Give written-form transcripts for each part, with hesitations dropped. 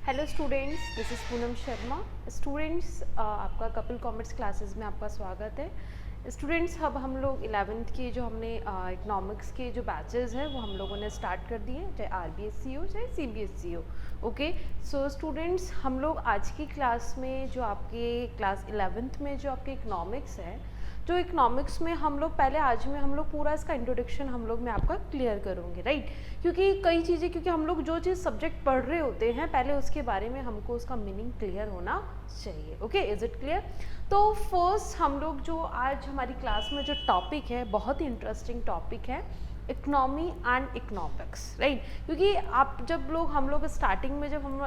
Hello students, this is Poonam Sharma. Students, आपका Kapil commerce classes में आपका स्वागत है। स्टूडेंट्स, अब हम लोग 11th के जो हमने इकोनॉमिक्स के जो बैचेस हैं वो हम लोगों ने स्टार्ट कर दिए, चाहे आरबीएसई हो चाहे सीबीएसई हो। ओके, सो स्टूडेंट्स, हम लोग आज की क्लास में जो आपके क्लास 11th में जो आपके इकोनॉमिक्स है, जो इकोनॉमिक्स में हम लोग पहले आज में हम लोग पूरा इसका इंट्रोडक्शन हम लोग मैं आपका क्लियर करूँगी, राइट। क्योंकि कई चीज़ें, क्योंकि हम लोग जो चीज़ सब्जेक्ट पढ़ रहे होते हैं पहले उसके बारे में हमको उसका मीनिंग क्लियर होना चाहिए। Okay, is it clear? तो फर्स्ट हम लोग जो आज हमारी क्लास में जो टॉपिक है, बहुत ही इंटरेस्टिंग टॉपिक है, इकोनॉमी एंड इकोनॉमिक्स, राइट। क्योंकि आप जब लोग हम लोग स्टार्टिंग में जब हम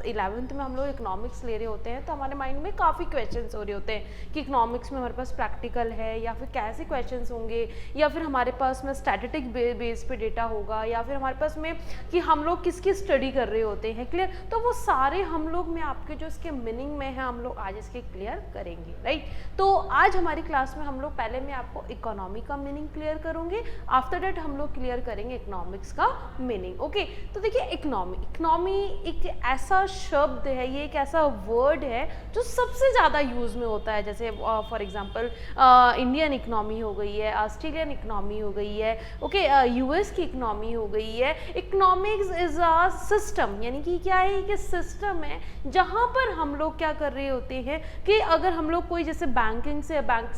11th में हम लोग इकोनॉमिक्स ले रहे होते हैं तो हमारे माइंड में काफ़ी क्वेश्चंस हो रहे होते हैं कि इकोनॉमिक्स में हमारे पास प्रैक्टिकल है या फिर कैसे क्वेश्चंस होंगे, या फिर हमारे पास में स्टैटिस्टिक बेस पे डेटा होगा, या फिर हमारे पास में कि हम लोग किसकी स्टडी कर रहे होते हैं। क्लियर? तो वो सारे हम लोग में आपके जो इसके मीनिंग में है हम लोग आज इसके क्लियर करेंगे, राइट। तो आज हमारी क्लास में हम लोग पहले मैं आपको इकोनॉमी का मीनिंग क्लियर करूँगी, आफ्टर डेट हम लोग क्लियर करेंगे इकोनॉमिक्स का मीनिंग। ओके, तो देखिए इकोनॉमी एक ऐसा शब्द है, ये एक ऐसा वर्ड है जो सबसे ज़्यादा यूज़ में होता है। जैसे फॉर एग्जांपल इंडियन इकोनॉमी हो गई है, ऑस्ट्रेलियन इकोनॉमी हो गई है, ओके, यूएस की इकोनॉमी हो गई है। इकोनॉमिक्स इज अ सिस्टम, यानी कि क्या है कि सिस्टम है जहाँ पर हम लोग क्या कर रहे होते हैं कि अगर हम लोग कोई जैसे बैंकिंग से बैंक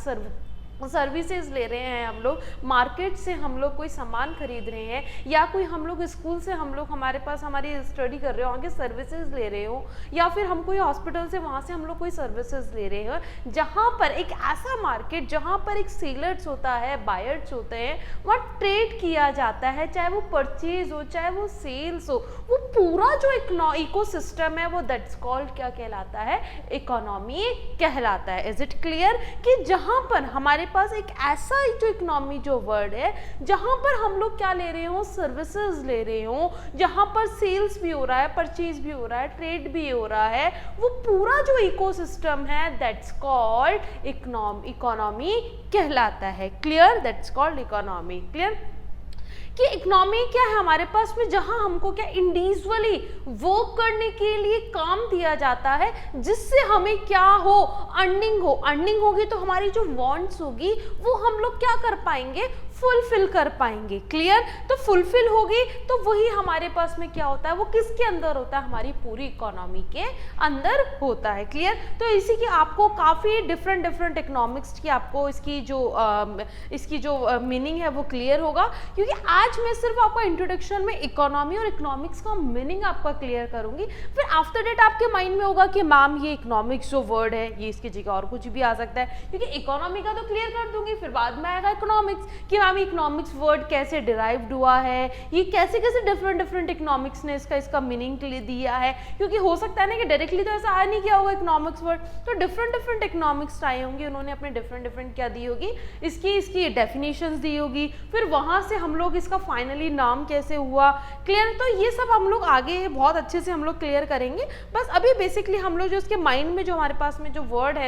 सर्विसेज ले रहे हैं, हम लोग मार्केट से हम लोग कोई सामान खरीद रहे हैं, या कोई हम लोग स्कूल से हम लोग हमारे पास हमारी स्टडी कर रहे हो, आगे सर्विसेज ले रहे हो, या फिर हम कोई हॉस्पिटल से वहाँ से हम लोग कोई सर्विसेज ले रहे हो, जहाँ पर एक ऐसा मार्केट जहाँ पर एक सेलर्स होता है, बायर्स होते हैं, वहाँ ट्रेड किया जाता है, चाहे वो परचेज हो चाहे वो सेल्स हो, वो पूरा जो इको सिस्टम है वो दैट्स कॉल्ड क्या कहलाता है? इकोनॉमी कहलाता है। Is it clear? कि जहाँ पर हमारे पास एक ऐसा जो इकोनॉमी जो वर्ड है जहां पर हम लोग क्या ले रहे हो? सर्विसेज ले रहे हो, जहां पर सेल्स भी हो रहा है, परचेज भी हो रहा है, ट्रेड भी हो रहा है, वो पूरा जो इकोसिस्टम है दैट्स कॉल्ड इकोनॉमी कहलाता है। Clear? That's called economy. Clear? कि इकोनॉमी क्या है हमारे पास में, जहां हमको क्या इंडिविजुअली वर्क करने के लिए काम दिया जाता है, जिससे हमें क्या हो? अर्निंग हो। अर्निंग होगी तो हमारी जो वांट्स होगी वो हम लोग क्या कर पाएंगे? फुलफिल कर पाएंगे। क्लियर? तो फुलफिल होगी तो वही हमारे पास में क्या होता है? वो किसके अंदर होता है? हमारी पूरी इकोनॉमी के अंदर होता है। क्लियर? तो इसी की आपको काफ़ी डिफरेंट इकोनॉमिक्स की आपको इसकी जो मीनिंग है वो क्लियर होगा, क्योंकि आज मैं सिर्फ आपको इंट्रोडक्शन में इकोनॉमी और इकोनॉमिक्स का मीनिंग आपका क्लियर करूंगी। फिर आफ्टर डेट आपके माइंड में होगा कि मैम ये इकोनॉमिक्स जो वर्ड है ये इसकी जगह और कुछ भी आ सकता है, क्योंकि इकोनॉमी का तो क्लियर कर दूंगी, फिर बाद में आएगा इकोनॉमिक्स कि मैम इकोनॉमिक्स वर्ड कैसे डिराइव्ड हुआ है, ये कैसे कैसे डिफरेंट इकोनॉमिक्स ने इसका मीनिंग दिया है। क्योंकि हो सकता है ना कि डायरेक्टली तो ऐसा आ नहीं किया होगा इकोनॉमिक्स वर्ड, तो डिफरेंट इकोनॉमिक्स आए होंगे, उन्होंने अपने डिफरेंट क्या दी होगी, इसकी डेफिनेशंस दी होगी, फिर वहां से हम लोग इसका फाइनली नाम कैसे हुआ। क्लियर? तो ये सब हम लोग आगे बहुत अच्छे से हम लोग क्लियर करेंगे। बस अभी बेसिकली हम लोग जो इसके माइंड में जो हमारे पास में जो वर्ड है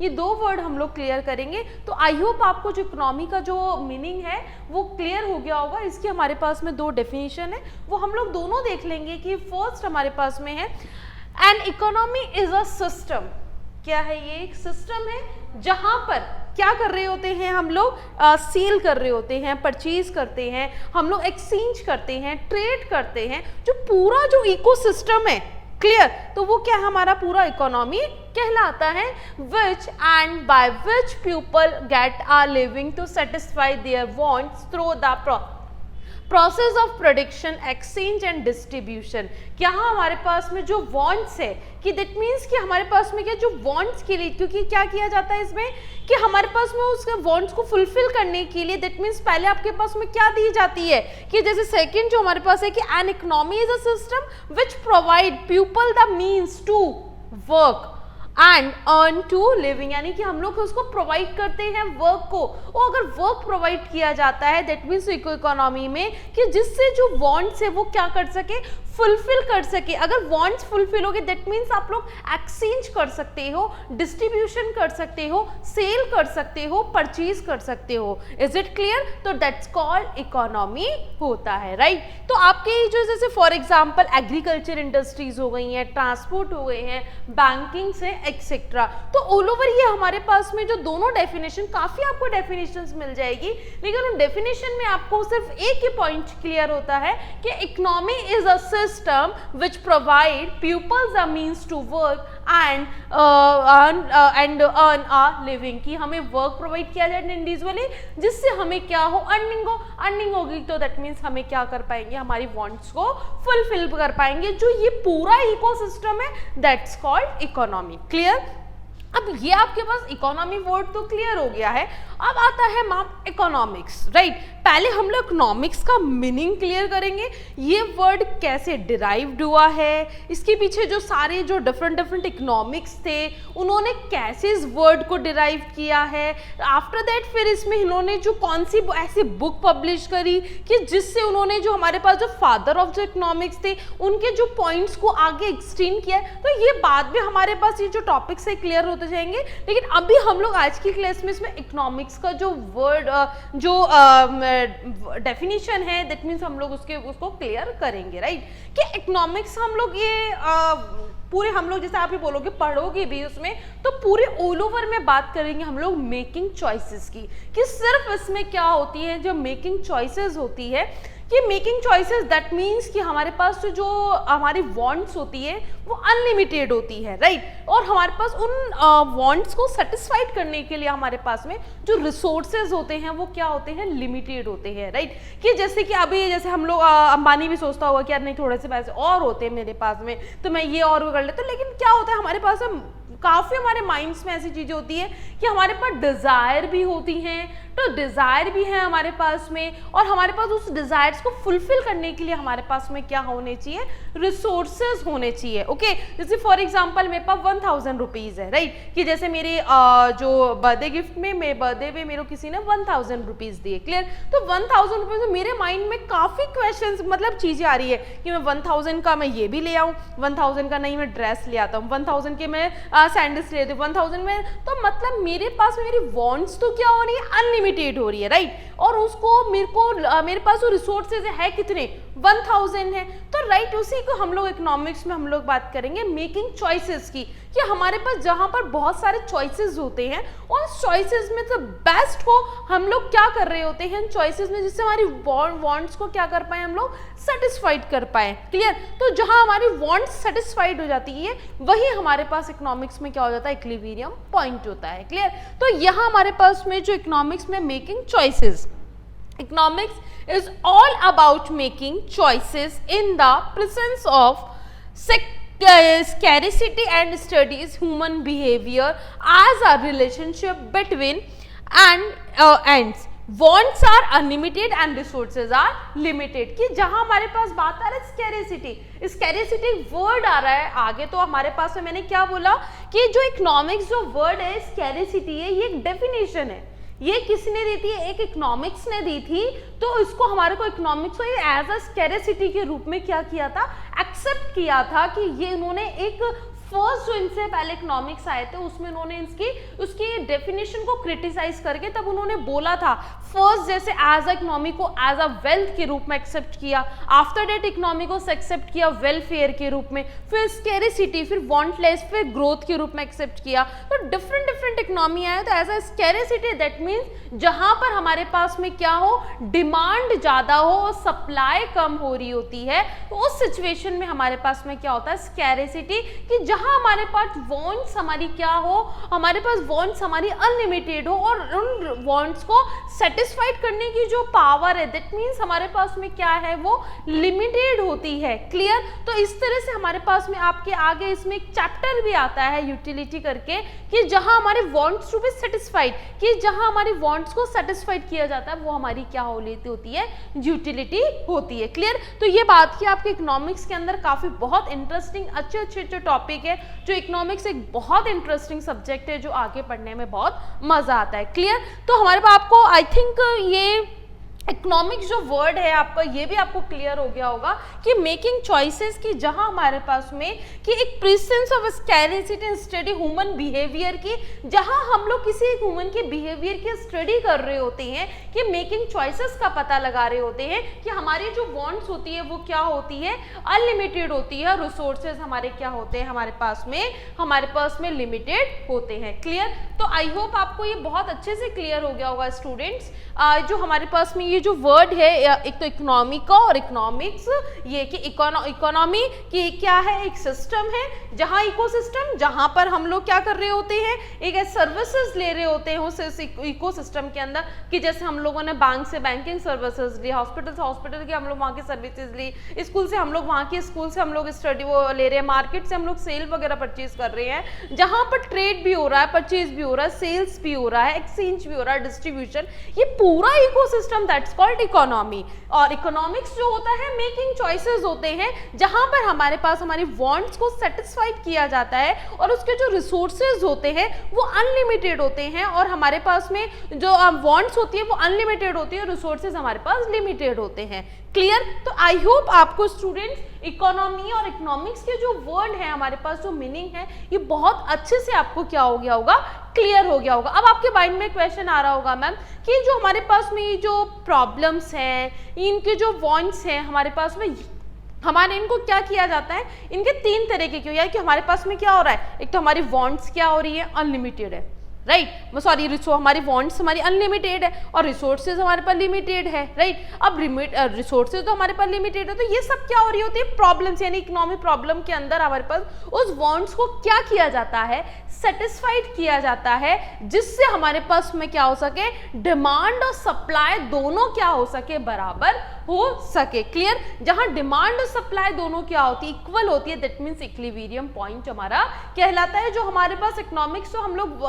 ये दो वर्ड हम लोग क्लियर करेंगे। तो आई होप आपको जो इकोनॉमी का जो मीनिंग है वो क्लियर हो गया होगा। इसकी हमारे पास में दो डेफिनेशन है, वो हम लोग दोनों देख लेंगे। कि फर्स्ट हमारे पास में है N economy is a system. क्या है? ये एक सिस्टम है जहां पर क्या कर रहे होते हैं हम लोग? सेल कर रहे होते हैं, परचेज करते हैं, हम लोग एक्सचेंज करते हैं, ट्रेड करते हैं, जो पूरा जो इकोसिस्टम है। क्लियर? तो वो क्या हमारा पूरा इकोनॉमी कहलाता है। Which and by which people get a living to satisfy their wants through the process of production, exchange and distribution. क्या हमारे पास में जो वांट्स है कि दैट मीन्स कि हमारे पास में क्या जो वांट्स के लिए, क्योंकि क्या किया जाता है इसमें कि हमारे पास में उसके वांट्स को फुलफिल करने के लिए दैट मीन्स पहले आपके पास में क्या दी जाती है कि जैसे सेकंड जो हमारे पास है कि an economy is a system which provide people the means to work and earn to living, यानी कि हम लोग उसको प्रोवाइड करते हैं वर्क को। और अगर वर्क प्रोवाइड किया जाता है दैट मीन्स इकोनॉमी में कि जिससे जो वांट्स है वो क्या कर सके? फुलफिल कर सके। अगर वांट्स फुलफिल होगे दैट मीन्स आप लोग एक्सचेंज कर सकते हो, डिस्ट्रीब्यूशन कर सकते हो, सेल कर सकते हो, परचेज कर सकते हो। Is it clear? तो दैट्स कॉल्ड इकोनॉमी होता है, राइट। तो आपके जो जैसे फॉर एग्जांपल एग्रीकल्चर इंडस्ट्रीज हो गई हैं, ट्रांसपोर्ट हो गए हैं, बैंकिंग से एक्सेट्रा, तो ऑल ओवर ये हमारे पास में जो दोनों डेफिनेशन, काफी आपको डेफिनेशंस मिल जाएगी, लेकिन उन डेफिनेशन में आपको सिर्फ एक ही पॉइंट क्लियर होता है कि economy is a system which provide peoples a means to work and earn a living, कि हमें वर्क प्रोवाइड किया जाए इंडिविजुअली जिससे हमें क्या हो, अर्निंग होगी, तो दैट मीन्स हमें क्या कर पाएंगे, हमारी वांट्स को फुलफिल कर पाएंगे। जो ये पूरा इकोसिस्टम है दैट्स कॉल्ड इकोनॉमी। क्लियर? अब ये आपके पास इकोनॉमी वर्ड तो क्लियर हो गया है। अब आता है मैम इकोनॉमिक्स, राइट। पहले हम लोग इकोनॉमिक्स का मीनिंग क्लियर करेंगे, ये वर्ड कैसे डिराइव्ड हुआ है, इसके पीछे जो सारे जो डिफरेंट इकोनॉमिक्स थे उन्होंने कैसे इस वर्ड को डिराइव किया है। आफ्टर दैट फिर इसमें इन्होंने जो कौन सी ऐसी बुक पब्लिश करी कि जिससे उन्होंने जो हमारे पास जो फादर ऑफ जो इकोनॉमिक्स थे उनके जो पॉइंट्स को आगे एक्सटेंड किया है। तो ये बाद में हमारे पास ये जो टॉपिक्स है क्लियर होते जाएंगे, लेकिन अभी हम लोग आज की क्लास में इसमें इकोनॉमिक्स का जो वर्ड जो डेफिनेशन है दैट मीन्स हम लोग उसको क्लियर करेंगे, राइट। कि इकोनॉमिक्स हम लोग ये पूरे हम लोग जैसे आप ही बोलोगे पढ़ोगे भी उसमें, तो पूरे ऑल ओवर में बात करेंगे हम लोग मेकिंग चॉइसेस की, कि सिर्फ इसमें क्या होती है, जो मेकिंग चॉइसेस होती है कि मेकिंग चॉइसेस दैट मीन्स कि हमारे पास जो हमारी वांट्स होती है वो अनलिमिटेड होती है, राइट। और हमारे पास उन वांट्स को सेटिस्फाइड करने के लिए हमारे पास में जो रिसोर्सेज होते हैं वो क्या होते हैं, लिमिटेड होते हैं, राइट। कि जैसे कि अभी जैसे हम लोग अंबानी भी सोचता होगा कि यार नहीं थोड़े से पैसे और होते हैं मेरे पास में तो मैं ये और कर लेता, लेकिन क्या होता है हमारे पास काफ़ी हमारे माइंड्स में ऐसी चीज़ें होती है कि हमारे पास डिज़ायर भी होती हैं, तो डिज़ायर भी है हमारे पास में, और हमारे पास उस डिज़ायर्स को फुलफिल करने के लिए हमारे पास में क्या होने चाहिए, रिसोर्सेज होने चाहिए। ओके, जैसे फॉर एग्जांपल मेरे पास 1000 रुपीज़ है, राइट। कि जैसे मेरे जो बर्थडे गिफ्ट में मेरे बर्थडे पे मेरे को किसी ने 1000 रुपीज़ दिए, क्लियर। तो 1000 रुपीज़ में मेरे माइंड में काफ़ी क्वेश्चन मतलब चीज़ें आ रही है कि मैं 1000 का मैं ये भी ले आऊँ, 1000 का नहीं मैं ड्रेस ले आता हूँ, 1000 के मैं सैंडल्स ले आती हूँ, 1000 में, तो मतलब मेरे पास मेरी वांट्स तो क्या हो रही है, अनलिमिटेड हो रही है, राइट। और उसको मेरे पास वो रिसोर्सेज है कितने, 1000 है। तो राइट उसी को हम लोग इकोनॉमिक्स में हम लोग बात करेंगे मेकिंग चॉइसेस की, कि हमारे पास जहां पर बहुत सारे चॉइसेस होते हैं और चॉइसेस में से बेस्ट को हम लोग क्या कर रहे होते हैं चॉइसेस में, जिससे हमारी वांट्स को क्या कर पाए हम लोग, सेटिस्फाइड कर पाए, क्लियर। तो जहां हमारी वांट्स सेटिस्फाइड हो जाती है वही हमारे पास इकोनॉमिक्स में क्या हो जाता है, इक्विलिब्रियम पॉइंट होता है, क्लियर। तो यहाँ हमारे पास में जो इकोनॉमिक्स में making choices, economics is all about making choices in the presence of scarcity and studies human behavior as a relationship between ends. Wants are unlimited and resources are limited। कि जहां हमारे पास बात आ रहा है स्कैरिसिटी, स्कैरिसिटी वर्ड आ रहा है आगे, तो हमारे पास में मैंने क्या बोला कि जो इकोनॉमिक्स जो वर्ड है स्कैरिसिटी है, ये एक डेफिनेशन है, ये किसने दी थी, एक इकोनॉमिक्स ने दी थी। तो इसको हमारे को इकोनॉमिक्स को एज अ स्कैरिसिटी के रूप में क्या किया था, एक्सेप्ट किया था। कि ये इन्होंने एक फर्स्ट जो इनसे पहले इकोनॉमिक्स आए थे उसमें उन्होंने उसकी डेफिनेशन को क्रिटिसाइज करके तब उन्होंने बोला था फर्स्ट जैसे एज अ इकोनॉमी को एज अ वेल्थ के रूप में एक्सेप्ट किया, आफ्टर डेट इकोनॉमी को एक्सेप्ट किया वेलफेयर के रूप में, फिर स्कैरिसिटी, फिर वांटलेस, फिर ग्रोथ के रूप में एक्सेप्ट किया। तो डिफरेंट इकोनॉमी आए तो as a scarcity that means जहां पर हमारे पास में क्या हो, डिमांड ज्यादा हो और सप्लाई कम हो रही होती है, तो उस सिचुएशन में हमारे पास में क्या होता है, स्कैरिसिटी। कि जहां हमारे पास वांट्स हमारी क्या हो, हमारे पास वांट्स हमारी अनलिमिटेड हो और उन वांट्स को सेटिस्फाइड करने की जो पावर है दैट मीन्स हमारे पास में क्या है, वो लिमिटेड होती है, क्लियर। तो इस तरह से हमारे पास में आपके आगे इसमें एक चैप्टर भी आता है यूटिलिटी करके, कि जहां हमारे वांट्स टू बी सेटिस्फाइड, कि जहां हमारे वांट्स को सेटिस्फाइड किया जाता है वो हमारी क्या होती है, यूटिलिटी होती है, क्लियर। तो ये बात की आपके इकोनॉमिक्स के अंदर काफी बहुत इंटरेस्टिंग अच्छे टॉपिक है, जो इकोनॉमिक्स एक बहुत इंटरेस्टिंग सब्जेक्ट है जो आगे पढ़ने में बहुत मजा आता है, क्लियर। तो हमारे पास आपको आई थिंक ये इकोनॉमिक्स जो वर्ड है आपका, ये भी आपको क्लियर हो गया होगा कि मेकिंग चॉइसेस की, जहां हमारे पास में कि एक presence of scarcity and study human behaviour की, जहां हम लोग किसी एक ह्यूमन के बिहेवियर की स्टडी कर रहे होते हैं, कि मेकिंग चॉइसेस का पता लगा रहे होते हैं कि हमारी जो वांट्स होती है वो क्या होती है, अनलिमिटेड होती है, रिसोर्सेज हमारे क्या होते हैं, हमारे पास में लिमिटेड होते हैं। क्लियर? तो आई होप आपको ये बहुत अच्छे से क्लियर हो गया होगा स्टूडेंट्स। जो हमारे पास में ये जो वर्ड है, एक तो इकोनॉमी का और इकोनॉमिक्स, ये कि इकोनॉमी की क्या है, एक सिस्टम है, जहां इकोसिस्टम, जहां पर हम लोग क्या कर रहे होते हैं, एक सर्विसेज ले रहे होते हैं उस इकोसिस्टम के अंदर, कि जैसे हम लोगों ने बैंक से बैंकिंग सर्विसेज ली, हॉस्पिटल से हॉस्पिटल की हम लोग वहाँ की सर्विसेज ली, स्कूल से हम लोग वहाँ की स्कूल से हम लोग स्टडी वो ले रहे हैं, मार्केट से हम लोग सेल वगैरह परचेज कर रहे हैं, जहाँ पर ट्रेड भी हो रहा है, परचेज भी हो रहा है, सेल्स भी हो रहा है, एक्सचेंज भी हो रहा है, डिस्ट्रीब्यूशन, ये पूरा इकोसिस्टम दैट्स कॉल्ड इकोनॉमी। और इकोनॉमिक्स जो होता है, मेकिंग चॉइसेस होते हैं, जहां पर हमारे पास हमारी वांट्स को सेटिस्फाइड किया जाता है, और उसके जो रिसोर्सेज होते हैं वो अनलिमिटेड होते हैं, और हमारे पास में जो वांट्स होती है वो अनलिमिटेड होती है, रिसोर्सेज हमारे पास लिमिटेड होते हैं। क्लियर? तो आई होप आपको स्टूडेंट्स इकोनॉमी और इकोनॉमिक्स के जो वर्ड है, हमारे पास जो मीनिंग है, ये बहुत अच्छे से आपको क्या हो गया होगा, क्लियर हो गया होगा। अब आपके माइंड में क्वेश्चन आ रहा होगा मैम कि जो हमारे पास में ये जो प्रॉब्लम्स हैं, इनके जो वांट्स हैं हमारे पास में, हमारे इनको क्या किया जाता है, इनके तीन तरीके के, यानी कि हमारे पास में क्या हो रहा है, एक तो हमारी वांट्स क्या हो रही है, अनलिमिटेड है, राइट, सॉरी हमारी वांट्स हमारी अनलिमिटेड है और रिसोर्सेज हमारे पास लिमिटेड है, राइट। अब रिसोर्सेज तो हमारे पास लिमिटेड है, तो ये सब क्या हो रही होती है, प्रॉब्लम्स, यानी इकोनॉमिक प्रॉब्लम के अंदर हमारे पास उस वांट्स को क्या किया जाता है, सेटिस्फाइड किया जाता है, जिससे हमारे पास में क्या हो सके, डिमांड और सप्लाई दोनों क्या हो सके, बराबर हो सके। क्लियर? जहां डिमांड और सप्लाई दोनों क्या होती है, इक्वल होती है, दैट मींस इक्विलिब्रियम पॉइंट हमारा कहलाता है। जो हमारे पास इकोनॉमिक्स, तो हम लोग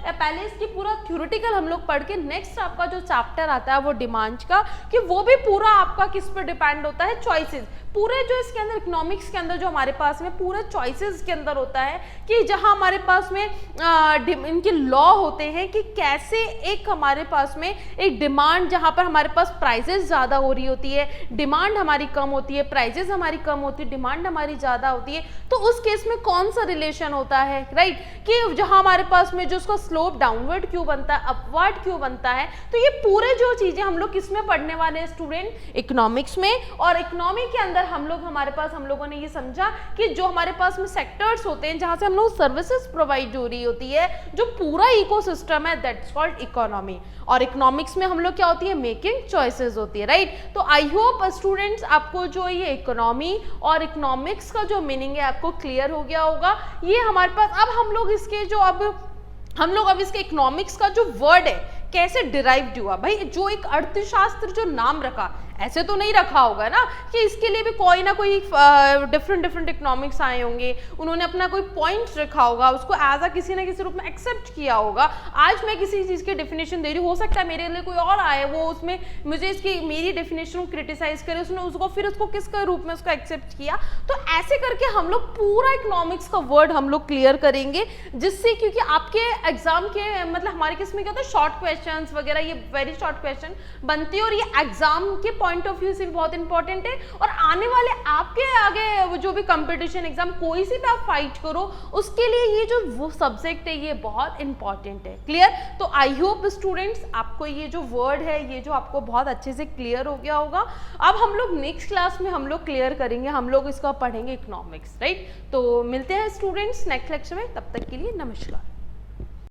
पहले इसकी पूरा थ्योरेटिकल हम लोग पढ़ के, नेक्स्ट आपका जो चैप्टर आता है वो डिमांड का, कि वो भी पूरा आपका किस पर डिपेंड होता है, चॉइसेस। पूरे जो इसके अंदर इकोनॉमिक्स के अंदर जो हमारे पास में पूरे चॉइसेस के अंदर होता है, कि जहां हमारे पास में इनके लॉ होते हैं कि कैसे एक हमारे पास में एक डिमांड, जहां पर हमारे पास प्राइजेस ज़्यादा हो रही होती है, डिमांड हमारी कम होती है, प्राइजेस हमारी कम होती है, डिमांड हमारी ज़्यादा होती है, तो उस केस में कौन सा रिलेशन होता है, राइट, कि जहां हमारे पास में जो उसका स्लोप डाउनवर्ड क्यों बनता है, अपवर्ड क्यों बनता है। तो ये पूरे जो चीज़ें हम लोग किस में पढ़ने वाले हैं स्टूडेंट, इकोनॉमिक्स में। और इकोनॉमी के अंदर हम लोगों ने ये समझा कि जो हमारे पास में सेक्टर्स होते हैं, जहां से हम लोग सर्विसेज प्रोवाइड हो रही होती है, जो पूरा इकोसिस्टम है, दैट्स कॉल्ड इकोनॉमी। और इकोनॉमिक्स में हम लोग क्या होती है, मेकिंग चॉइसेस होती है, राइट। तो आई होप स्टूडेंट्स आपको जो ये इकोनॉमी और इकोनॉमिक्स का जो मीनिंग है आपको क्लियर हो गया होगा। ये हमारे पास अब हम लोग इसके इकोनॉमिक्स का जो वर्ड है कैसे डिराइव्ड हुआ, भाई जो एक अर्थशास्त्र जो नाम रखा, ऐसे तो नहीं रखा होगा ना कि इसके लिए भी कोई ना कोई डिफरेंट इकोनॉमिक्स आए होंगे, उन्होंने अपना कोई पॉइंट रखा होगा, उसको एज अ किसी ना किसी रूप में एक्सेप्ट किया होगा। आज मैं किसी चीज़ की डेफिनेशन दे रही हूँ, हो सकता है मेरे लिए कोई और आए, वो उसमें मुझे मेरी डेफिनेशन को क्रिटिसाइज करे, उसने उसको फिर उसको किसके रूप में उसको एक्सेप्ट किया। तो ऐसे करके हम लोग पूरा इकोनॉमिक्स का वर्ड हम लोग क्लियर करेंगे, जिससे क्योंकि आपके एग्जाम के मतलब हमारे किसमें क्या होता है, शॉर्ट क्वेश्चन वगैरह, ये वेरी शॉर्ट क्वेश्चन बनते हैं, और ये एग्जाम के पॉइंट ऑफ व्यू से भी बहुत इंपॉर्टेंट है। और आने वाले आपके आगे जो भी कंपटीशन एग्जाम कोई सी भी आप फाइट करो, उसके लिए ये जो वो सब्जेक्ट है ये बहुत इंपॉर्टेंट है। क्लियर? तो आई होप स्टूडेंट्स आपको ये जो वर्ड है, ये जो आपको बहुत अच्छे से क्लियर हो गया होगा। अब हम लोग नेक्स्ट क्लास में हम लोग क्लियर करेंगे, हम लोग इसका पढ़ेंगे इकोनॉमिक्स, राइट। तो मिलते हैं स्टूडेंट्स नेक्स्ट लेक्चर में, तब तक के लिए नमस्कार।